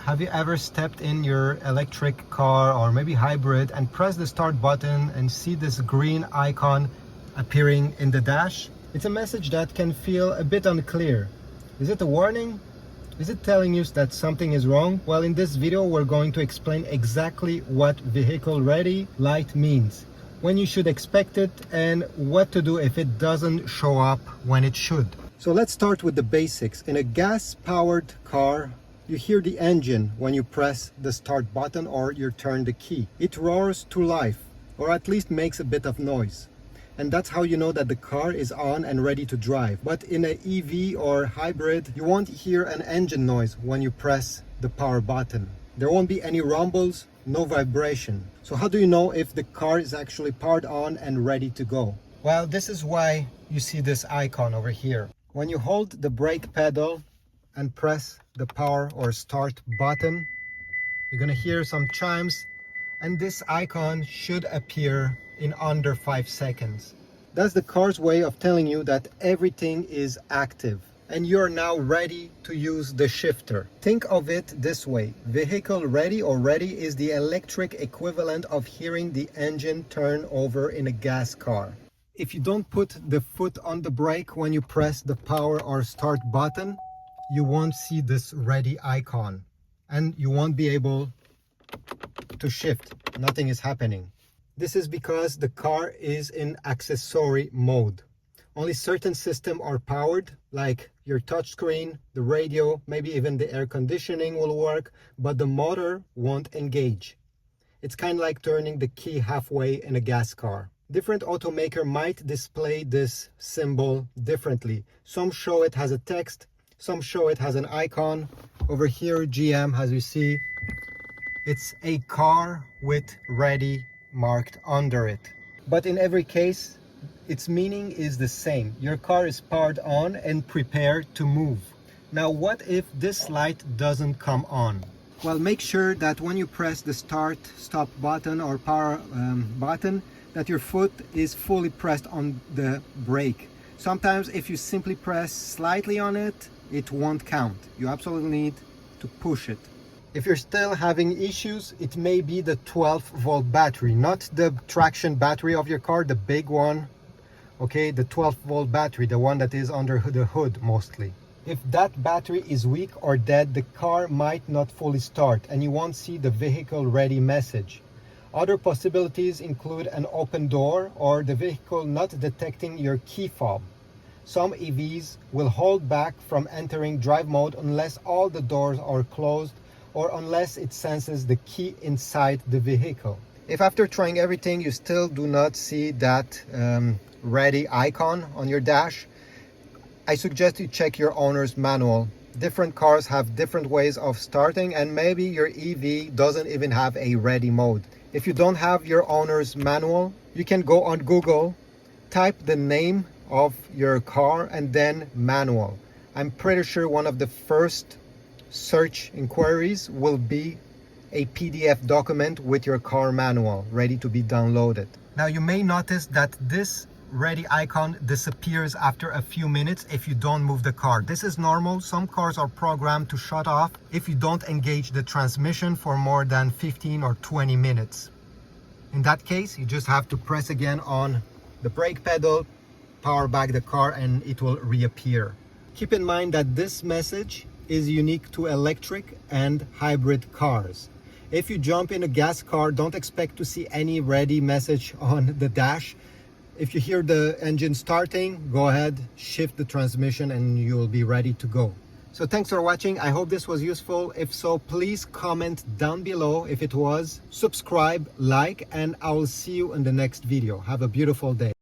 Have you ever stepped in your electric car or maybe hybrid and press the start button and see this green icon appearing in the dash? It's a message that can feel a bit unclear. Is it a warning? Is it telling you that something is wrong? Well, in this video, we're going to explain exactly what vehicle ready light means, when you should expect it, and what to do if it doesn't show up when it should. So let's start with the basics. In a gas-powered car, you hear the engine when you press the start button or you turn the key. It roars to life, or at least makes a bit of noise. And that's how you know that the car is on and ready to drive. But in an EV or hybrid, you won't hear an engine noise when you press the power button. There won't be any rumbles, no vibration. So how do you know if the car is actually powered on and ready to go? Well, this is why you see this icon over here. When you hold the brake pedal and press the power or start button, you're gonna hear some chimes, and this icon should appear in under 5 seconds. That's the car's way of telling you that everything is active and you're now ready to use the shifter. Think of it this way: vehicle ready or ready is the electric equivalent of hearing the engine turn over in a gas car. If you don't put the foot on the brake when you press the power or start button, you won't see this ready icon and you won't be able to shift. Nothing is happening. This is because the car is in accessory mode. Only certain systems are powered, like your touchscreen, the radio, maybe even the air conditioning will work, but the motor won't engage. It's kind of like turning the key halfway in a gas car. Different automaker might display this symbol differently. Some show it has a text, some show it has an icon. Over here, GM, as you see, it's a car with ready marked under it. But in every case, its meaning is the same. Your car is powered on and prepared to move. Now, what if this light doesn't come on? Well, make sure that when you press the start, stop button or power button, that your foot is fully pressed on the brake. Sometimes if you simply press slightly on it, it won't count. You absolutely need to push it. If you're still having issues, it may be the 12-volt battery, not the traction battery of your car, the big one. Okay, the 12-volt battery, the one that is under the hood mostly. If that battery is weak or dead, the car might not fully start and you won't see the vehicle ready message. Other possibilities include an open door or the vehicle not detecting your key fob. Some EVs will hold back from entering drive mode unless all the doors are closed or unless it senses the key inside the vehicle. If after trying everything you still do not see that ready icon on your dash, I suggest you check your owner's manual. Different cars have different ways of starting, and maybe your EV doesn't even have a ready mode. If you don't have your owner's manual, you can go on Google, type the name of your car and then manual. I'm pretty sure one of the first search inquiries will be a PDF document with your car manual ready to be downloaded. Now you may notice that this ready icon disappears after a few minutes if you don't move the car. This is normal. Some cars are programmed to shut off if you don't engage the transmission for more than 15 or 20 minutes. In that case, you just have to press again on the brake pedal, power back the car, and it will reappear. Keep in mind that this message is unique to electric and hybrid cars. If you jump in a gas car, don't expect to see any ready message on the dash. If you hear the engine starting, go ahead, shift the transmission and you'll be ready to go. So thanks for watching. I hope this was useful. If so, please comment down below if it was. Subscribe, like, and I will see you in the next video. Have a beautiful day.